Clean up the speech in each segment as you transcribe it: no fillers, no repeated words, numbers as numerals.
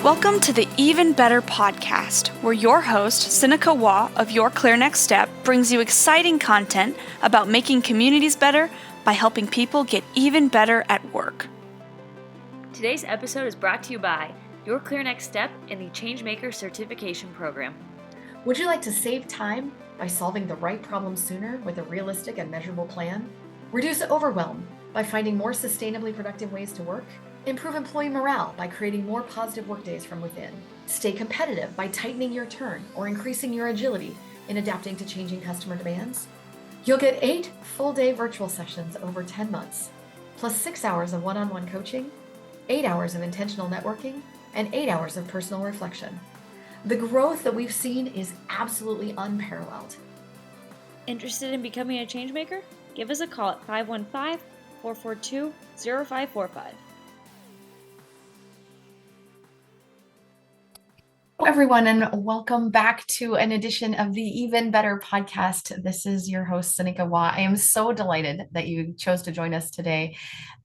Welcome to the Even Better podcast, where your host, Sinikka Waugh of Your Clear Next Step, brings you exciting content about making communities better by helping people get even better at work. Today's episode is brought to you by Your Clear Next Step and the Changemaker Certification Program. Would you like to save time by solving the right problem sooner with a realistic and measurable plan? Reduce overwhelm by finding more sustainably productive ways to work? Improve employee morale by creating more positive workdays from within. Stay competitive by tightening your turn or increasing your agility in adapting to changing customer demands. You'll get 8 full-day virtual sessions over 10 months, plus 6 hours of one-on-one coaching, 8 hours of intentional networking, and 8 hours of personal reflection. The growth that we've seen is absolutely unparalleled. Interested in becoming a changemaker? Give us a call at 515-442-0545. Hello, everyone, and welcome back to an edition of the Even Better podcast. This is your host, Sinikka Waugh. I am so delighted that you chose to join us today.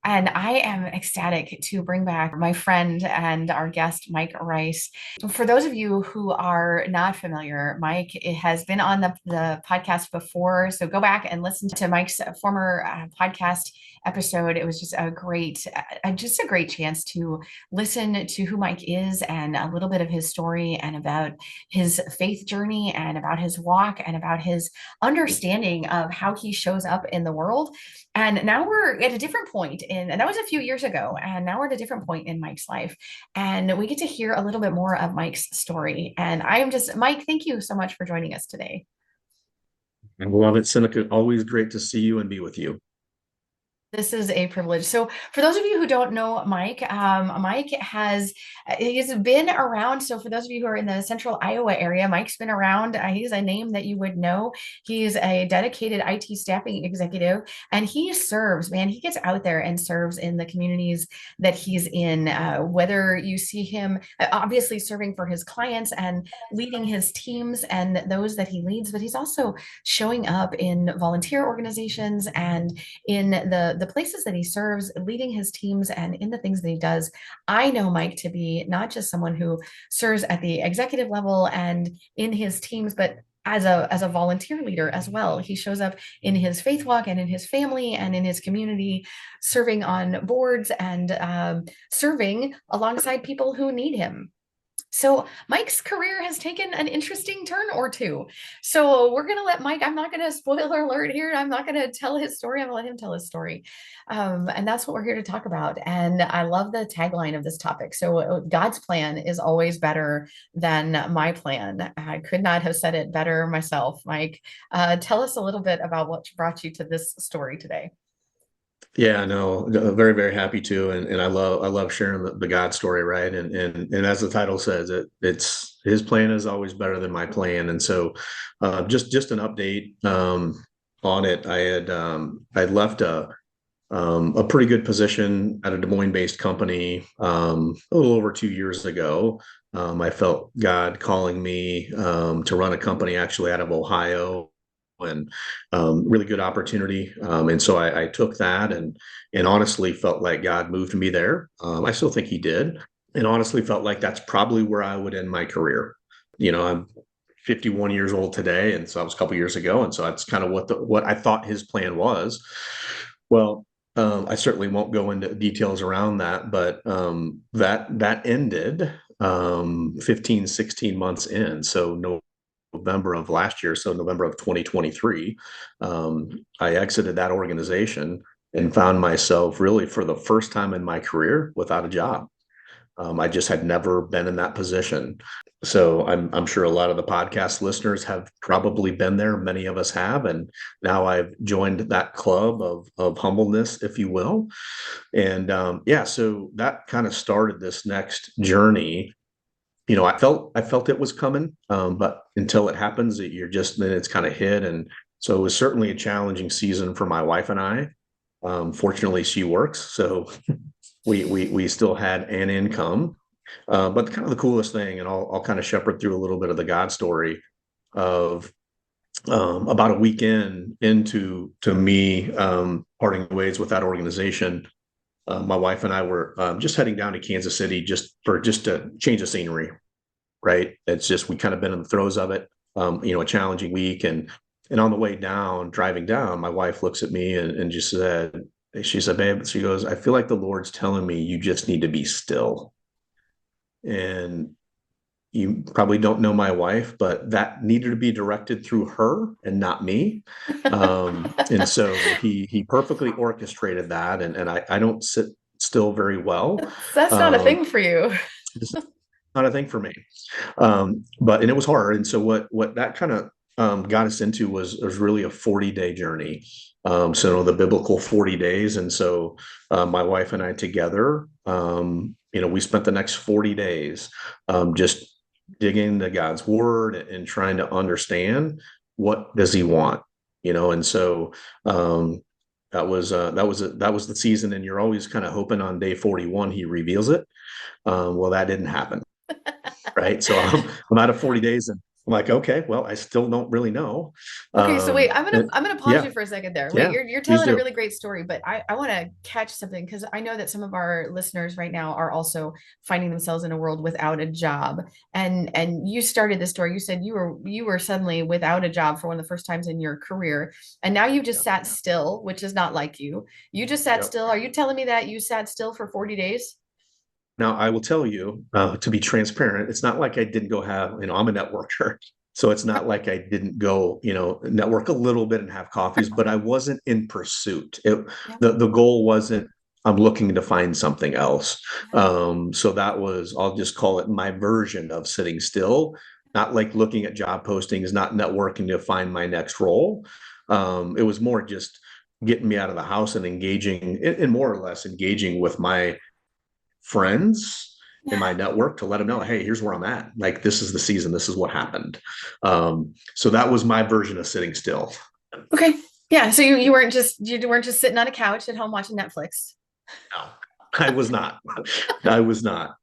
And I am ecstatic to bring back my friend and our guest, Mike Rice. For those of you who are not familiar, Mike has been on the podcast before. So go back and listen to Mike's former podcast episode. It was just a great chance to listen to who Mike is and a little bit of his story and about his faith journey and about his walk and about his understanding of how he shows up in the world. And now we're at a different point and that was a few years ago. And now we're at a different point in Mike's life. And we get to hear a little bit more of Mike's story. And Mike, thank you so much for joining us today. I love it, Sinikka. Always great to see you and be with you. This is a privilege. So for those of you who don't know Mike, he's been around. So for those of you who are in the central Iowa area, Mike's been around. He's a name that you would know. He's a dedicated IT staffing executive, and he gets out there and serves in the communities that he's in, whether you see him obviously serving for his clients and leading his teams and those that he leads, but he's also showing up in volunteer organizations and in the places that he serves, leading his teams and in the things that he does. I know Mike to be not just someone who serves at the executive level and in his teams, but as a volunteer leader as well. He shows up in his faith walk and in his family and in his community, serving on boards and serving alongside people who need him. So Mike's career has taken an interesting turn or two. So we're going to let Mike, I'm not going to spoiler alert here. I'm not going to tell his story. I'm going to let him tell his story. And that's what we're here to talk about. And I love the tagline of this topic. So God's plan is always better than my plan. I could not have said it better myself. Mike, tell us a little bit about what brought you to this story today. Yeah, no, very, very happy to, and I love sharing the God story, right? And as the title says, it's His plan is always better than my plan, and so just an update on it. I'd left a pretty good position at a Des Moines-based company a little over 2 years ago. I felt God calling me to run a company actually out of Ohio. And really good opportunity. And so I took that and honestly felt like God moved me there. I still think he did. And honestly felt like that's probably where I would end my career. You know, I'm 51 years old today. And so that was a couple years ago. And so that's kind of what I thought his plan was. Well, I certainly won't go into details around that, but that ended 15, 16 months in. So November of last year, so November of 2023, I exited that organization and found myself really for the first time in my career without a job. I just had never been in that position. So I'm sure a lot of the podcast listeners have probably been there. Many of us have, and now I've joined that club of humbleness, if you will. And so that kind of started this next journey. You know, I felt it was coming, but until it happens, then it's kind of hit. And so it was certainly a challenging season for my wife and I. Fortunately, she works, so we still had an income. But kind of the coolest thing, and I'll kind of shepherd through a little bit of the God story of about a weekend into me parting ways with that organization. my wife and I were just heading down to Kansas City just to change the scenery, right? It's just we kind of been in the throes of it, a challenging week, and on the way down, driving down, my wife looks at me and just said, she said, babe, she goes, I feel like the Lord's telling me you just need to be still. And you probably don't know my wife, but that needed to be directed through her and not me. And so he perfectly orchestrated that. And I don't sit still very well. That's not a Um, thing for you. it's not a thing for me. And it was hard. And so what that kind of got us into was really a 40-day journey. So the biblical 40 days. And so my wife and I together, we spent the next 40 days just digging into God's word and trying to understand what does he want, and so that was the season, and you're always kind of hoping on day 41 he reveals it. Well, that didn't happen. Right. So I'm out of 40 days and I'm like, okay, well, I still don't really know. Okay, so wait, And I'm gonna pause yeah, you for a second there. Wait, yeah, you're please telling a do. really great story, but I want to catch something because I know that some of our listeners right now are also finding themselves in a world without a job. And you started this story. You said you were suddenly without a job for one of the first times in your career, and now you just Yeah. sat still, which is not like you. You just sat Yep. still. Are you telling me that you sat still for 40 days? Now, I will tell you, to be transparent, it's not like I didn't go have, I'm a networker. So it's not like I didn't go, network a little bit and have coffees, but I wasn't in pursuit. Yeah. The goal wasn't, I'm looking to find something else. Yeah. So that was, I'll just call it my version of sitting still, not like looking at job postings, not networking to find my next role. It was more just getting me out of the house and engaging, and more or less engaging with my friends in my Yeah. network to let them know, hey, here's where I'm at. Like, this is the season. This is what happened. So that was my version of sitting still. Okay. Yeah. So you weren't just sitting on a couch at home watching Netflix. No, I was not. I was not.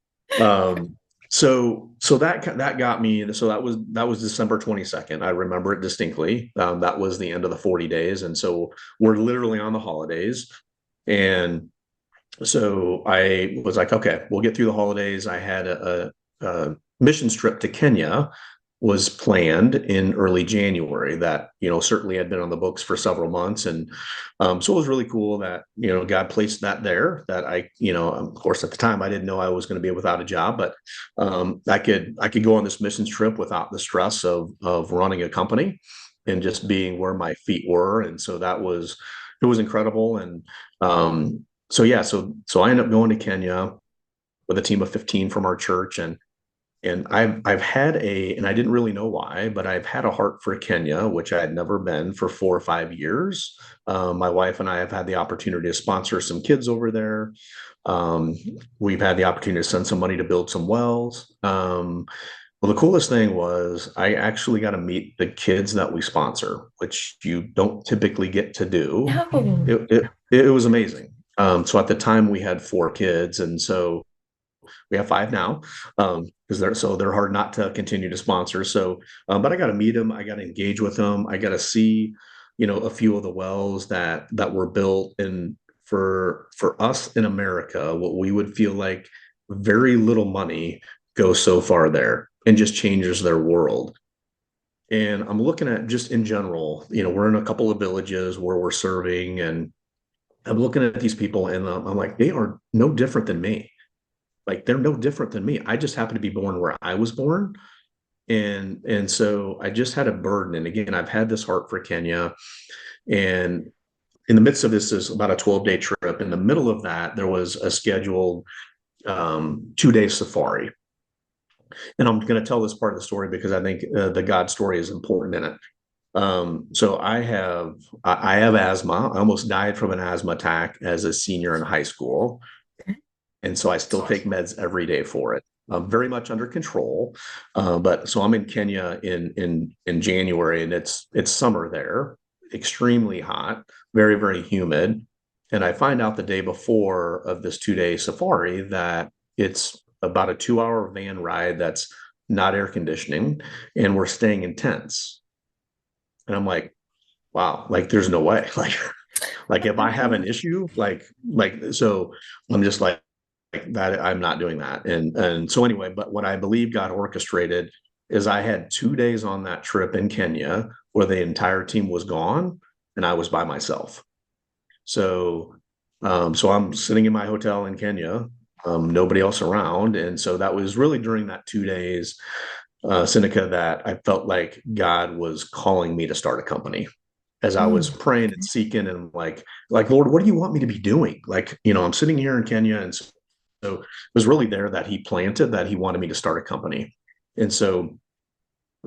So that got me. So that was December 22nd. I remember it distinctly. That was the end of the 40 days. And so we're literally on the holidays. And so I was like, okay, we'll get through the holidays. I had a mission trip to Kenya was planned in early January that, certainly had been on the books for several months. And so it was really cool that, God placed that there that of course, at the time I didn't know I was going to be without a job, but I could go on this missions trip without the stress of running a company and just being where my feet were. And so it was incredible. And so yeah, so I ended up going to Kenya with a team of 15 from our church, and I've had and I didn't really know why, but I've had a heart for Kenya, which I had never been for 4 or 5 years. My wife and I have had the opportunity to sponsor some kids over there. Um, we've had the opportunity to send some money to build some wells. Well, the coolest thing was I actually got to meet the kids that we sponsor, which you don't typically get to do. No. It was amazing. So at the time we had 4 kids, and so we have 5 now, because they're hard not to continue to sponsor. So, but I got to meet them, I got to engage with them, I got to see, a few of the wells that were built, and for us in America, what we would feel like very little money goes so far there and just changes their world. And I'm looking at just in general, we're in a couple of villages where we're serving, and I'm looking at these people, and I'm like, they are no different than me. Like, they're no different than me. I just happen to be born where I was born. And so I just had a burden. And again, I've had this heart for Kenya. And in the midst of this is about a 12-day trip. In the middle of that, there was a scheduled 2-day safari. And I'm going to tell this part of the story because I think the God story is important in it. So I have asthma. I almost died from an asthma attack as a senior in high school. And so I still take meds every day for it. I'm very much under control. But so I'm in Kenya in January, and it's summer there, extremely hot, very, very humid. And I find out the day before of this 2-day safari that it's about a 2-hour van ride that's not air conditioning, and we're staying in tents. And I'm like, wow, like, there's no way. Like, Like if I have an issue, so I'm just like that, I'm not doing that. And so anyway, but what I believe got orchestrated is I had 2 days on that trip in Kenya where the entire team was gone and I was by myself. So so I'm sitting in my hotel in Kenya, nobody else around. And so that was really during that 2 days, Sinikka, that I felt like God was calling me to start a company as I was Mm, praying and seeking and like, Lord, what do you want me to be doing? Like, I'm sitting here in Kenya. And so it was really there that he planted that he wanted me to start a company. And so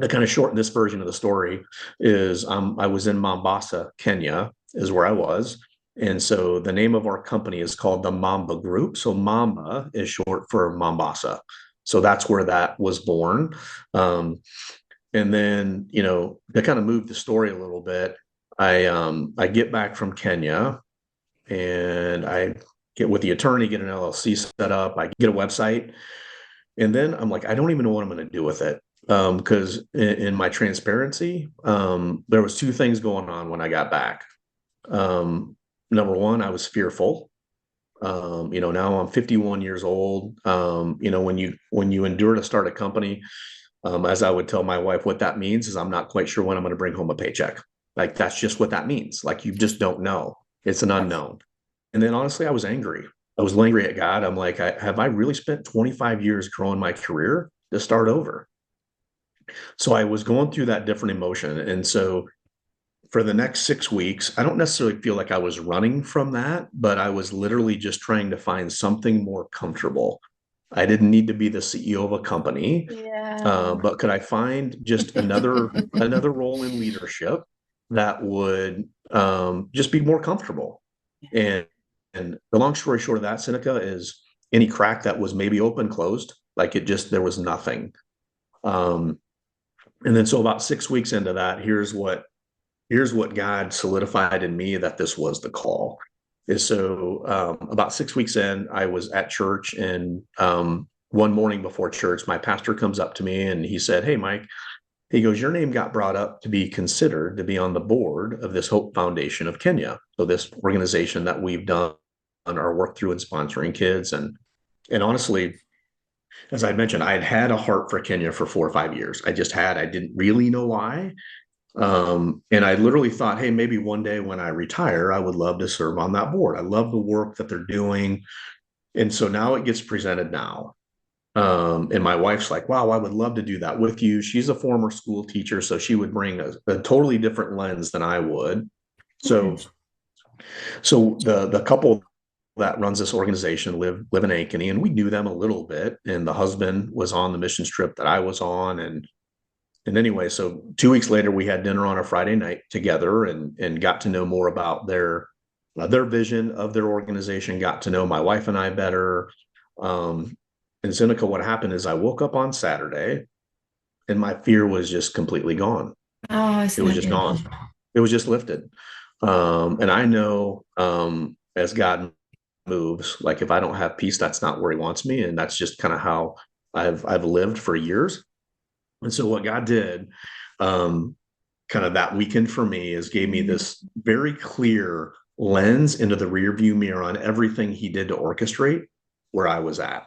to kind of shorten this version of the story is I was in Mombasa, Kenya, is where I was. And so the name of our company is called the Mamba Group. So Mamba is short for Mombasa. So that's where that was born. Um, and then, to kind of move the story a little bit, I get back from Kenya and I get with the attorney, get an LLC set up, I get a website, and then I'm like, I don't even know what I'm going to do with it. Because in my transparency, there was two things going on when I got back. Number one, I was fearful. Now I'm 51 years old. When you endure to start a company, as I would tell my wife, what that means is I'm not quite sure when I'm going to bring home a paycheck. Like that's just what that means. Like you just don't know. It's an yes. unknown. And then honestly, I was angry. I was angry at God. I'm like, have I really spent 25 years growing my career to start over? So I was going through that different emotion. And so for the next 6 weeks, I don't necessarily feel like I was running from that, but I was literally just trying to find something more comfortable. I didn't need to be the CEO of a company, Yeah. but could I find just another role in leadership that would just be more comfortable? And and the long story short of that, Seneca, is any crack that was maybe open closed, like there was nothing. Um, and then so about 6 weeks into that, here's what God solidified in me that this was the call. Is so about 6 weeks in, I was at church, and one morning before church, my pastor comes up to me and he said, "Hey, Mike," he goes, "Your name got brought up to be considered to be on the board of this Hope Foundation of Kenya." So this organization that we've done our work through in sponsoring kids, and honestly, as I mentioned, I had had a heart for Kenya for 4 or 5 years. I didn't really know why. And I literally thought, hey, maybe one day when I retire, I would love to serve on that board. I love the work that they're doing. And so now it gets presented now. And my wife's like, wow, I would love to do that with you. She's a former school teacher, so she would bring a totally different lens than I would. So, Mm. so the couple that runs this organization live in Ankeny, and we knew them a little bit. And the husband was on the missions trip that I was on, and anyway, so 2 weeks later, we had dinner on a Friday night together, and got to know more about their vision of their organization. Got to know my wife and I better. Um, and Seneca, what happened is I woke up on Saturday, and my fear was just completely gone. Oh, It isn't was that just beautiful? gone. It was just lifted. And I know, as God moves, like if I don't have peace, that's not where He wants me, and that's just kind of how I've lived for years. And so what God did, um, kind of that weekend for me, is gave me Mm. this very clear lens into the rear view mirror on everything He did to orchestrate where I was at.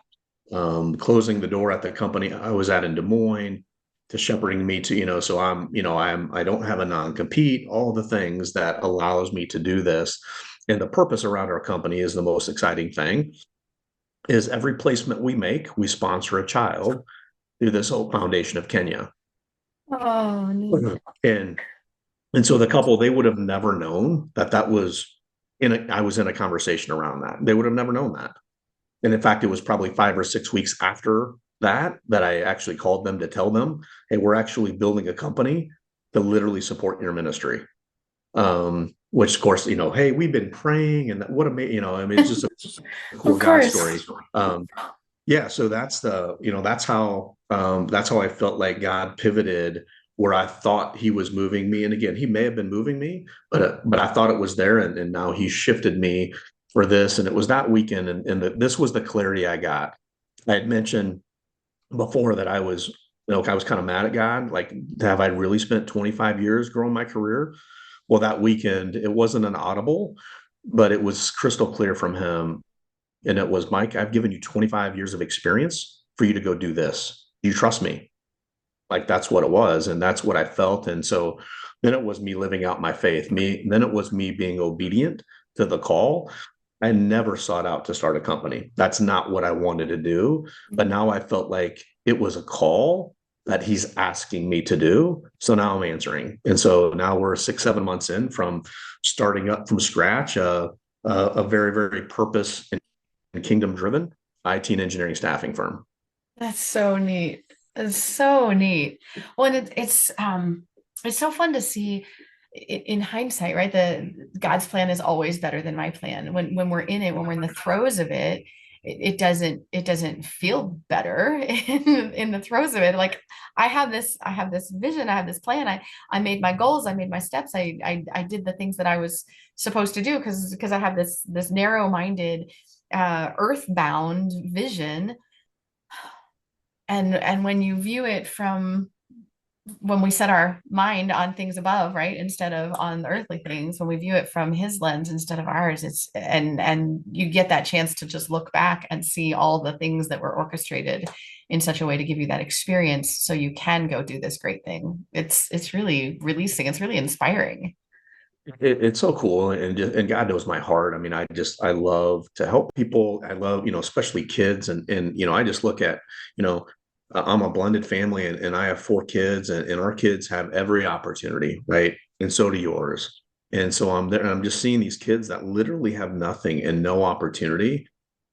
Closing the door at the company I was at in Des Moines, to shepherding me to, so I don't have a non-compete, all the things that allows me to do this. And the purpose around our company is the most exciting thing, is every placement we make, we sponsor a child through this whole foundation of Kenya. Oh, neat. Mhm. And so the couple, they would have never known that was I was in a conversation around that. They would have never known that. And in fact, it was probably 5 or 6 weeks after that I actually called them to tell them, hey, we're actually building a company to literally support your ministry. Which of course, hey, we've been praying, and what a, I mean, it's just a cool Of God course. story. Yeah, so that's how I felt like God pivoted where I thought He was moving me. And again, He may have been moving me, but I thought it was there, and now He shifted me for this. And it was that weekend, and this was the clarity I got. I had mentioned before that I was kind of mad at God, like, have I really spent 25 years growing my career? Well, that weekend, it wasn't an audible, but it was crystal clear from him. And it was, Mike, I've given you 25 years of experience for you to go do this. You trust me. Like that's what it was. And that's what I felt. And so then it was me living out my faith. Then it was me being obedient to the call. I never sought out to start a company. That's not what I wanted to do. But now I felt like it was a call that he's asking me to do. So now I'm answering. And so now we're 6, 7 months in from starting up from scratch, a very, very purpose and kingdom driven IT and engineering staffing firm. That's so neat. It's so neat. Well, and it's so fun to see in hindsight, right? The God's plan is always better than my plan. When we're in it, when we're in the throes of it, it doesn't feel better in the throes of it. Like I have this vision, I have this plan. I made my goals, I made my steps, I did the things that I was supposed to do because I have this narrow-minded earthbound vision. And when you view it from when we set our mind on things above, right, instead of on earthly things, when we view it from his lens instead of ours, it's and you get that chance to just look back and see all the things that were orchestrated in such a way to give you that experience so you can go do this great thing. It's really releasing. It's really inspiring. It's so cool, and God knows my heart. I mean, I love to help people. I love, especially kids, and I just look at, I'm a blended family, and I have 4 kids, and our kids have every opportunity, right? And so do yours. And so I'm there, and I'm just seeing these kids that literally have nothing and no opportunity,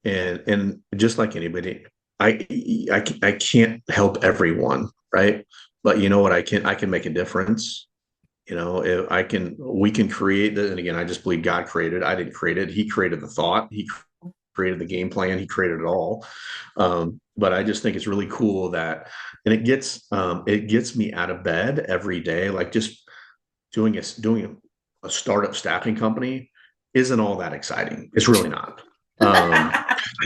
and just like anybody, I can't help everyone, right? But you know what? I can make a difference. If we can create and again, I just believe God created. I didn't create it. He created the thought. He created the game plan. He created it all. But I just think it's really cool and it gets me out of bed every day. Like just doing a startup staffing company isn't all that exciting. It's really not. Um,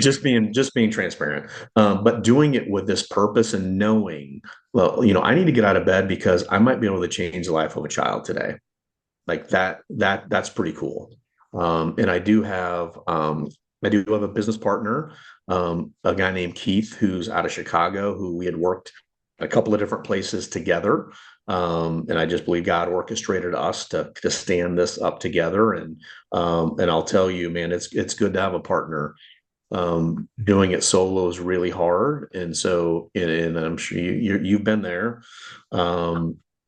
just being transparent, but doing it with this purpose and knowing, well, I need to get out of bed because I might be able to change the life of a child today. Like that's pretty cool. And I do have a business partner, a guy named Keith, who's out of Chicago, who we had worked a couple of different places together. And I just believe God orchestrated us to stand this up together. And I'll tell you, man, it's good to have a partner. Doing it solo is really hard. And so, and I'm sure you've been there.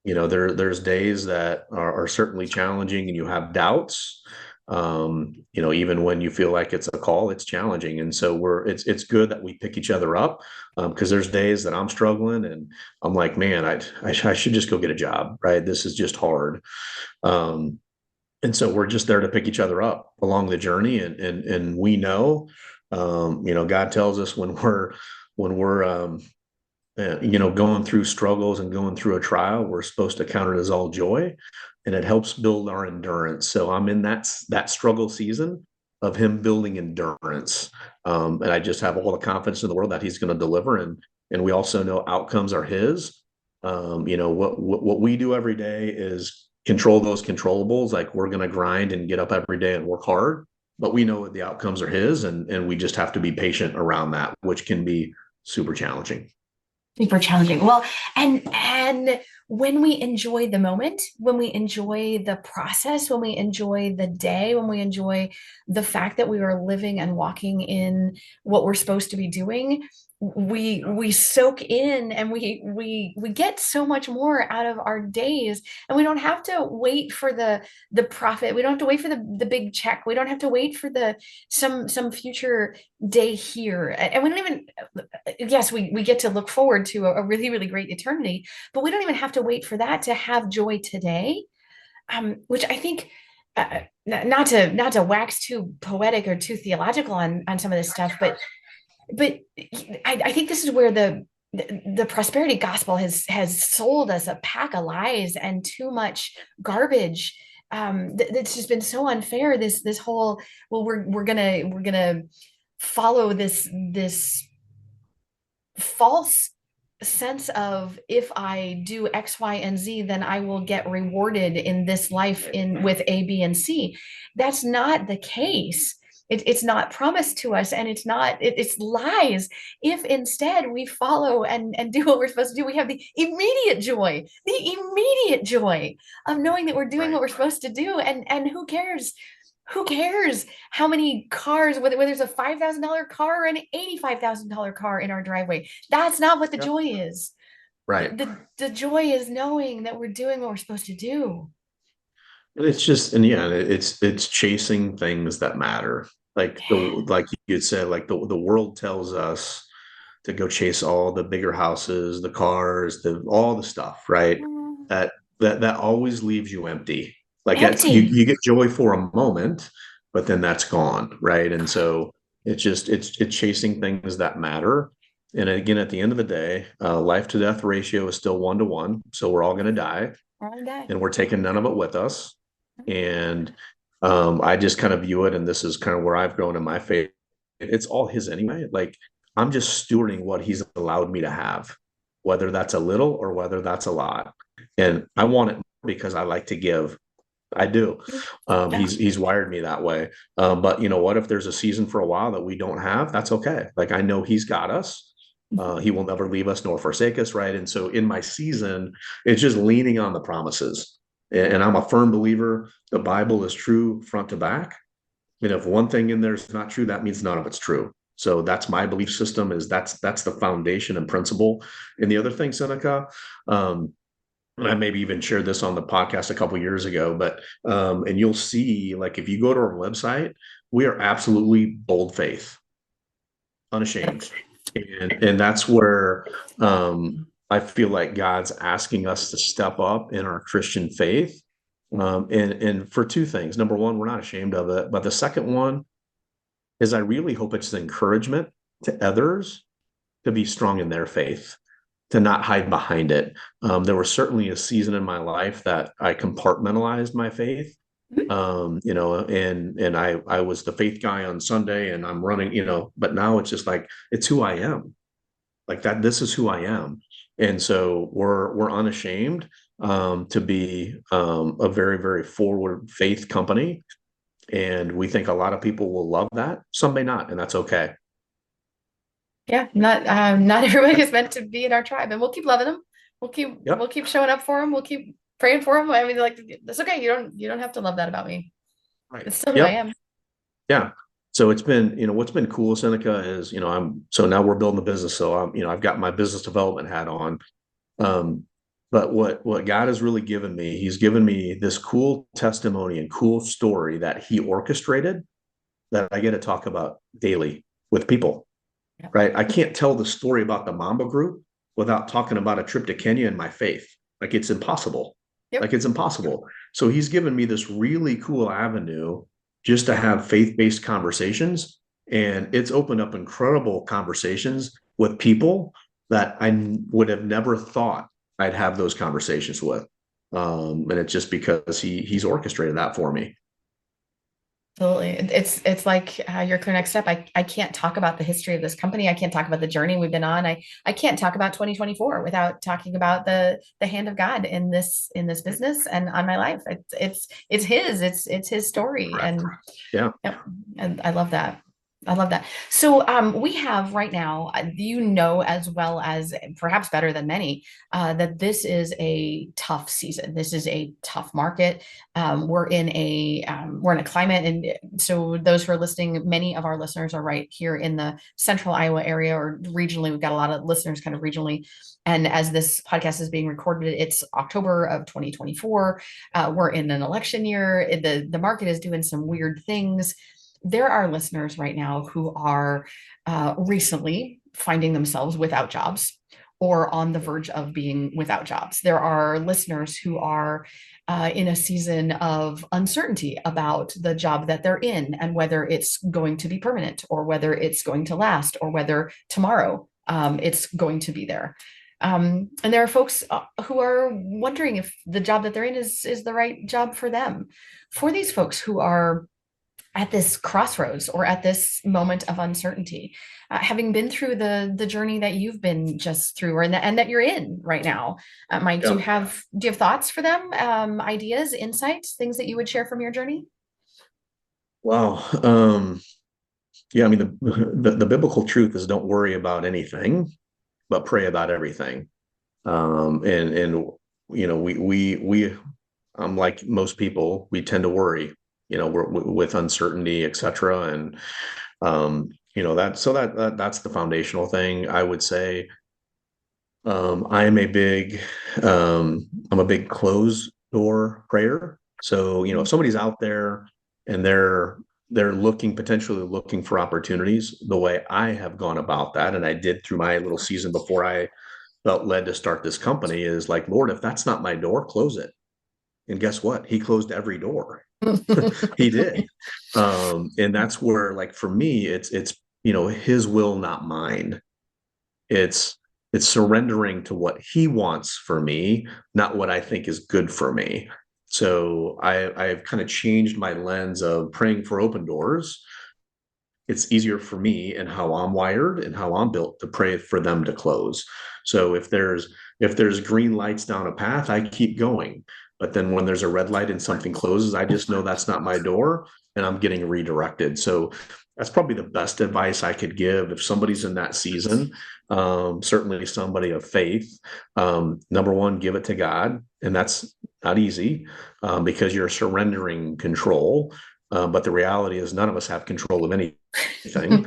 There's days that are certainly challenging and you have doubts. Even when you feel like it's a call, it's challenging. And so it's good that we pick each other up. Because there's days that I'm struggling and I'm like, man, I should just go get a job, right? This is just hard. And so we're just there to pick each other up along the journey. And we know, God tells us when we're going through struggles and going through a trial, we're supposed to count it as all joy, and it helps build our endurance. So I'm in that struggle season of him building endurance. And I just have all the confidence in the world that he's going to deliver. And we also know outcomes are his. What we do every day is control those controllables. Like we're going to grind and get up every day and work hard, but we know that the outcomes are his, and we just have to be patient around that, which can be super challenging. Super challenging. Well, and when we enjoy the moment, when we enjoy the process, when we enjoy the day, when we enjoy the fact that we are living and walking in what we're supposed to be doing, we soak in and we get so much more out of our days, and we don't have to wait for the profit. We don't have to wait for the big check. We don't have to wait for some future day here. And we don't even, yes, we get to look forward to a really, really great eternity, but we don't even have to wait for that to have joy today. Which I think, not to wax too poetic or too theological on some of this stuff, but I think this is where the prosperity gospel has sold us a pack of lies and too much garbage. It's just been so unfair. This whole, well, we're gonna follow this false sense of, if I do X, Y, and Z, then I will get rewarded in this life in with A, B, and C. That's not the case. It's not promised to us, and it's lies. If instead we follow and do what we're supposed to do, we have the immediate joy of knowing that we're doing what we're supposed to do. And who cares how many cars, whether it's a $5,000 car or an $85,000 car in our driveway. That's not what the joy is. Right. The joy is knowing that we're doing what we're supposed to do. It's just, and yeah, it's chasing things that matter. Like you said, like the world tells us to go chase all the bigger houses, the cars, all the stuff, right? That that always leaves you empty. Like you get joy for a moment, but then that's gone, right? And so it's chasing things that matter. And again, at the end of the day, life to death ratio is still 1 to 1. So we're all going to die, and we're taking none of it with us. And I just kind of view it, and this is kind of where I've grown in my faith. It's all his anyway. Like, I'm just stewarding what he's allowed me to have, whether that's a little or whether that's a lot. And I want it because I like to give. I do. He's wired me that way. But you know what? If there's a season for a while that we don't have, that's okay. Like, I know he's got us. He will never leave us nor forsake us, right? And so in my season, it's just leaning on the promises. And I'm a firm believer the Bible is true front to back. And if one thing in there is not true, that means none of it's true. So that's my belief system. That's the foundation and principle. And the other thing, Seneca, and I maybe even shared this on the podcast a couple of years ago, but and you'll see, like, if you go to our website, we are absolutely bold faith, unashamed. And that's where I feel like God's asking us to step up in our Christian faith. And for two things. Number one, we're not ashamed of it. But the second one is, I really hope it's an encouragement to others to be strong in their faith, to not hide behind it. There was certainly a season in my life that I compartmentalized my faith. And I was the faith guy on Sunday, and I'm running, but now it's just like, it's who I am. Like that, this is who I am. And so we're unashamed to be a very, very forward faith company. And we think a lot of people will love that. Some may not, and that's okay. Yeah, not everybody is meant to be in our tribe, and we'll keep loving them. We'll keep showing up for them. We'll keep praying for them. I mean, like, that's okay. You don't have to love that about me. Right. It's still who I am. Yeah. So it's been, what's been cool, Seneca, is, so now we're building the business. So I've got my business development hat on. But what God has really given me, he's given me this cool testimony and cool story that he orchestrated that I get to talk about daily with people, right? I can't tell the story about the Mamba group without talking about a trip to Kenya and my faith. Like, it's impossible. Like, it's impossible. So he's given me this really cool avenue just to have faith-based conversations. And it's opened up incredible conversations with people that I would have never thought I'd have those conversations with. And it's just because he's orchestrated that for me. Absolutely. It's like your clear next step. I can't talk about the history of this company. I can't talk about the journey we've been on. I can't talk about 2024 without talking about the hand of God in this business and on my life. It's his story. And and I love that. I love that. So we have right now, as well as perhaps better than many, that this is a tough season. This is a tough market. We're in a climate, and so those who are listening, many of our listeners are right here in the central Iowa area, or regionally. We've got a lot of listeners kind of regionally. And as this podcast is being recorded, it's October of 2024. We're in an election year. The market is doing some weird things. There are listeners right now who are recently finding themselves without jobs or on the verge of being without jobs. There are listeners who are in a season of uncertainty about the job that they're in and whether it's going to be permanent or whether it's going to last or whether tomorrow it's going to be there. And there are folks who are wondering if the job that they're in is the right job for them. For these folks who are at this crossroads or at this moment of uncertainty, having been through the journey that you've been just through, and that you're in right now. Mike, Yeah. do you have thoughts for them, ideas, insights, things that you would share from your journey? Wow. Yeah, I mean, the biblical truth is don't worry about anything, but pray about everything. And we like most people, we tend to worry, with uncertainty, etc. And that's the foundational thing, I would say. I am a big I'm a big closed door prayer. So, if somebody's out there and they're potentially looking for opportunities, the way I have gone about that, and I did through my little season before I felt led to start this company, is like, Lord, if that's not my door, close it. And guess what? He closed every door. He did. And that's where, like, for me, it's his will, not mine. It's it's surrendering to what he wants for me, not what I think is good for me. So I've kind of changed my lens of praying for open doors. It's easier for me and how I'm wired and how I'm built to pray for them to close. So if there's green lights down a path, I keep going. But then when there's a red light and something closes, I just know that's not my door and I'm getting redirected. So that's probably the best advice I could give if somebody's in that season. Certainly somebody of faith. Number one, give it to God, and that's not easy because you're surrendering control. But the reality is, none of us have control of anything.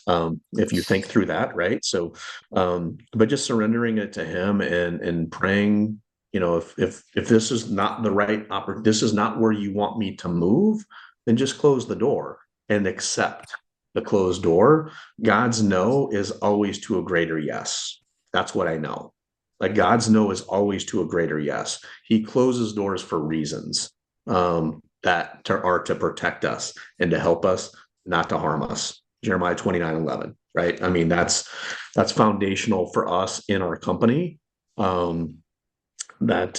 If you think through that, right? So, but just surrendering it to Him and praying. If this is not the right this is not where you want me to move, then just close the door and accept the closed door. God's no is always to a greater yes. That's what I know. Like, God's no is always to a greater yes. He closes doors for reasons that are to protect us and to help us, not to harm us. Jeremiah 29:11, right? I mean, that's foundational for us in our company. That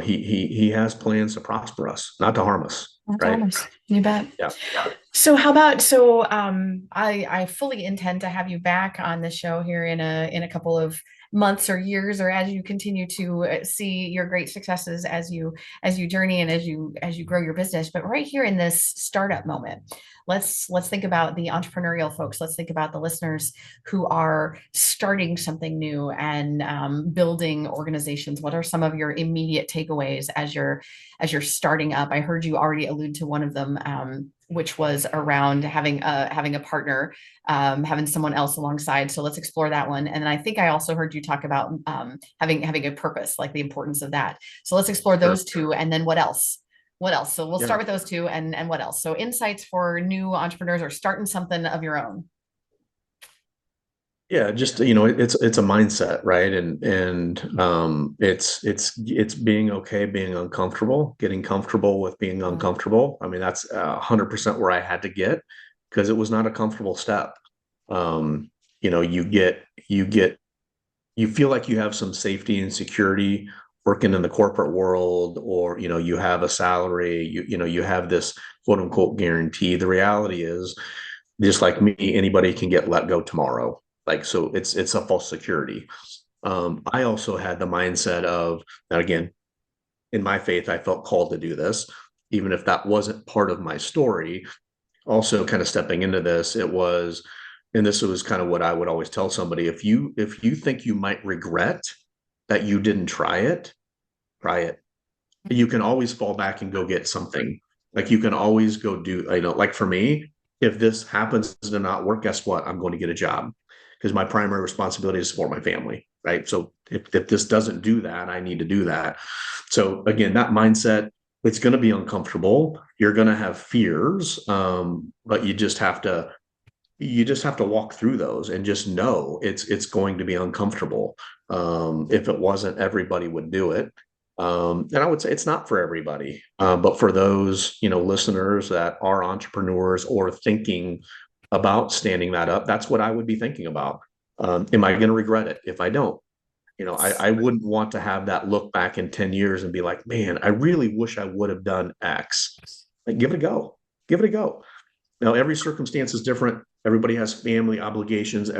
he has plans to prosper us, not to harm us, right? Thomas, you bet. Yeah. So I fully intend to have you back on the show here in a couple of months or years, or as you continue to see your great successes as you journey and as you grow your business. But right here in this startup moment, let's think about the entrepreneurial folks. Let's think about the listeners who are starting something new and building organizations. What are some of your immediate takeaways as you're starting up? I heard you already allude to one of them, which was around having a partner, having someone else alongside. So let's explore that one. And then I think I also heard you talk about having a purpose, like the importance of that. So let's explore those two. And then what else? What else? So we'll start with those two, and what else? So insights for new entrepreneurs or starting something of your own. Yeah, just it's a mindset, right? And it's being okay, being uncomfortable, getting comfortable with being uncomfortable. I mean, that's 100% where I had to get, because it was not a comfortable step. You feel like you have some safety and security working in the corporate world, or you have a salary, you have this quote unquote guarantee. The reality is, just like me, anybody can get let go tomorrow. Like, so it's a false security. I also had the mindset of that, again, in my faith, I felt called to do this, even if that wasn't part of my story. Also, kind of stepping into this, and this was kind of what I would always tell somebody: if you think you might regret that you didn't try it, try it. You can always fall back and go get something. Like, you can always go do, like for me, if this happens to not work, guess what? I'm going to get a job, because my primary responsibility is to support my family, right? So if this doesn't do that, I need to do that. So again, that mindset, it's going to be uncomfortable. You're going to have fears, but you just have to walk through those and just know it's going to be uncomfortable. If it wasn't, everybody would do it. And I would say it's not for everybody, but for those listeners that are entrepreneurs or thinking about standing that up, that's what I would be thinking about. Am I going to regret it if I don't? I wouldn't want to have that look back in 10 years and be like, man, I really wish I would have done X. Like, give it a go. Give it a go. Now, every circumstance is different. Everybody has family obligations.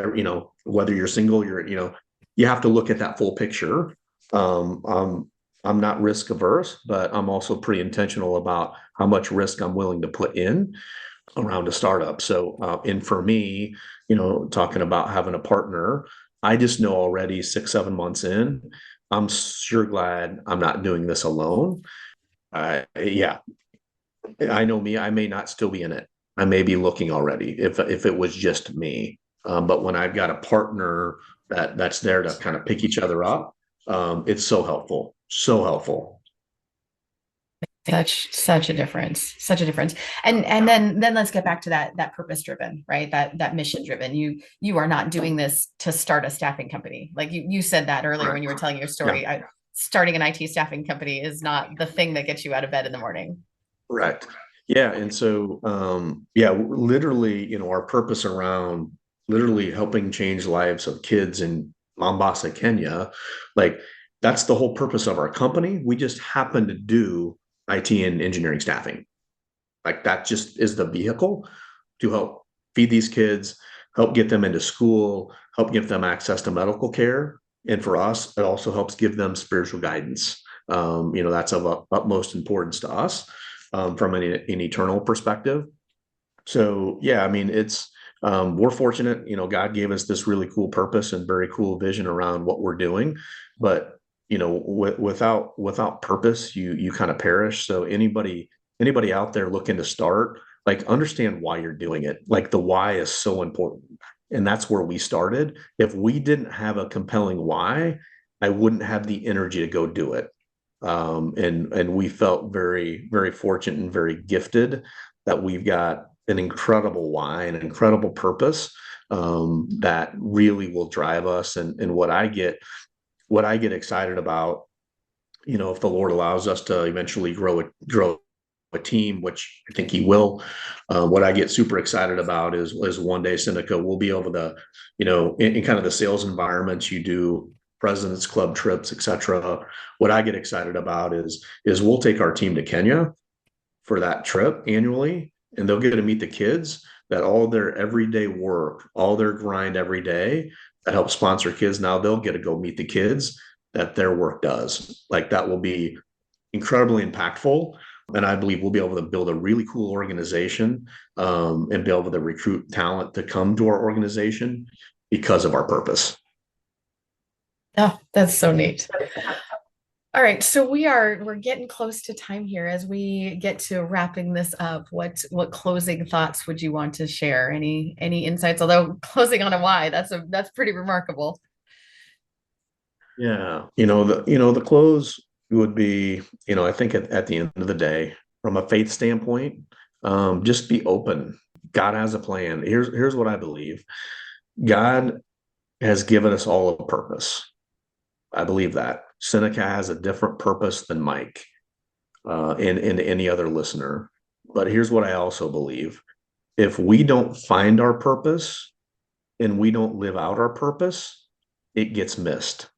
Whether you're single, you have to look at that full picture. Um, I'm, I'm not risk averse, but I'm also pretty intentional about how much risk I'm willing to put in around a startup. So, and for me, talking about having a partner, I just know already 6, 7 months in, I'm sure glad I'm not doing this alone. Yeah, I know me, I may not still be in it. I may be looking already if it was just me. But when I've got a partner that's there to kind of pick each other up, it's so helpful. So helpful. Such a difference, such a difference. And then let's get back to that purpose driven, right? That mission driven. You are not doing this to start a staffing company. Like you said that earlier Right. when you were telling your Yeah. story. Starting an IT staffing company is not the thing that gets you out of bed in the morning. Right. Yeah. And so, yeah, literally, our purpose around literally helping change lives of kids in Mombasa, Kenya, like that's the whole purpose of our company. We just happen to do IT and engineering staffing. Like that just is the vehicle to help feed these kids, help get them into school, help give them access to medical care. And for us, it also helps give them spiritual guidance. That's of utmost importance to us from an eternal perspective. So yeah, I mean, we're fortunate, God gave us this really cool purpose and very cool vision around what we're doing, but without purpose, you kind of perish. So anybody out there looking to start, like understand why you're doing it. Like the why is so important. And that's where we started. If we didn't have a compelling why, I wouldn't have the energy to go do it. And we felt very, very fortunate and very gifted that we've got an incredible why, an incredible purpose that really will drive us. And what I get excited about, if the Lord allows us to eventually grow a team, which I think He will. What I get super excited about is one day Sinikka will be able to, in kind of the sales environments you do, President's Club trips, etc. What I get excited about is we'll take our team to Kenya for that trip annually, and they'll get to meet the kids that all their everyday work, all their grind every day that helps sponsor kids. Now they'll get to go meet the kids that their work does. Like that will be incredibly impactful. And I believe we'll be able to build a really cool organization and be able to recruit talent to come to our organization because of our purpose. Oh, that's so neat. All right, so we're getting close to time here as we get to wrapping this up. What closing thoughts would you want to share? Any insights? Although closing on a why, that's pretty remarkable. Yeah. The close would be, I think at the end of the day, from a faith standpoint, just be open. God has a plan. Here's what I believe. God has given us all a purpose. I believe that. Seneca has a different purpose than Mike and any other listener. But here's what I also believe. If we don't find our purpose and we don't live out our purpose, it gets missed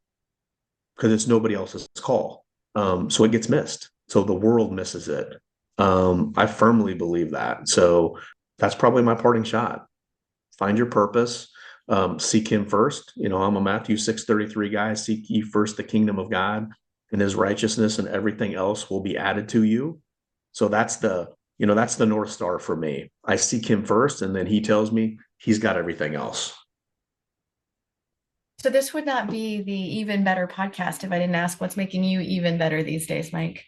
because it's nobody else's call. So it gets missed. So the world misses it. I firmly believe that. So that's probably my parting shot. Find your purpose. Seek Him first. I'm a Matthew 6:33 guy. Seek ye first the kingdom of God and His righteousness, and everything else will be added to you. So that's the North Star for me. I seek Him first, and then He tells me He's got everything else. So this would not be the Even Better podcast if I didn't ask what's making you even better these days, Mike.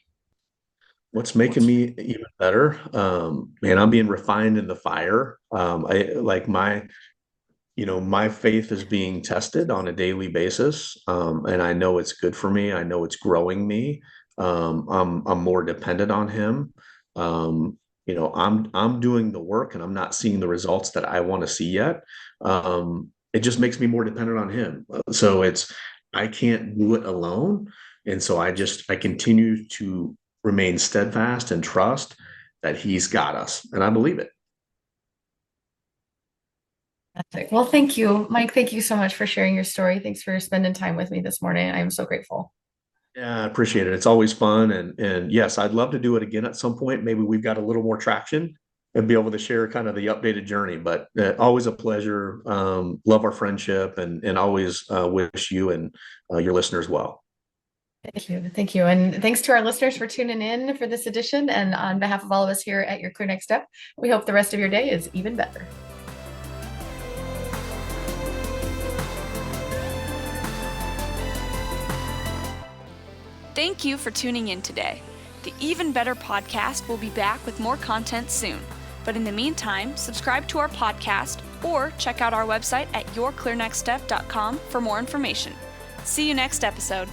What's making me even better? Man, I'm being refined in the fire. I like my faith is being tested on a daily basis. And I know it's good for me. I know it's growing me. I'm more dependent on Him. I'm doing the work and I'm not seeing the results that I want to see yet. It just makes me more dependent on Him. So I can't do it alone. And so I continue to remain steadfast and trust that He's got us. And I believe it. Well, thank you, Mike. Thank you so much for sharing your story. Thanks for spending time with me this morning. I am so grateful. Yeah, I appreciate it. It's always fun. And yes, I'd love to do it again at some point. Maybe we've got a little more traction and be able to share kind of the updated journey. But always a pleasure. Love our friendship, and always wish you and your listeners well. Thank you. Thank you. And thanks to our listeners for tuning in for this edition. And on behalf of all of us here at Your Clear Next Step, we hope the rest of your day is even better. Thank you for tuning in today. The Even Better podcast will be back with more content soon. But in the meantime, subscribe to our podcast or check out our website at yourclearnextstep.com for more information. See you next episode.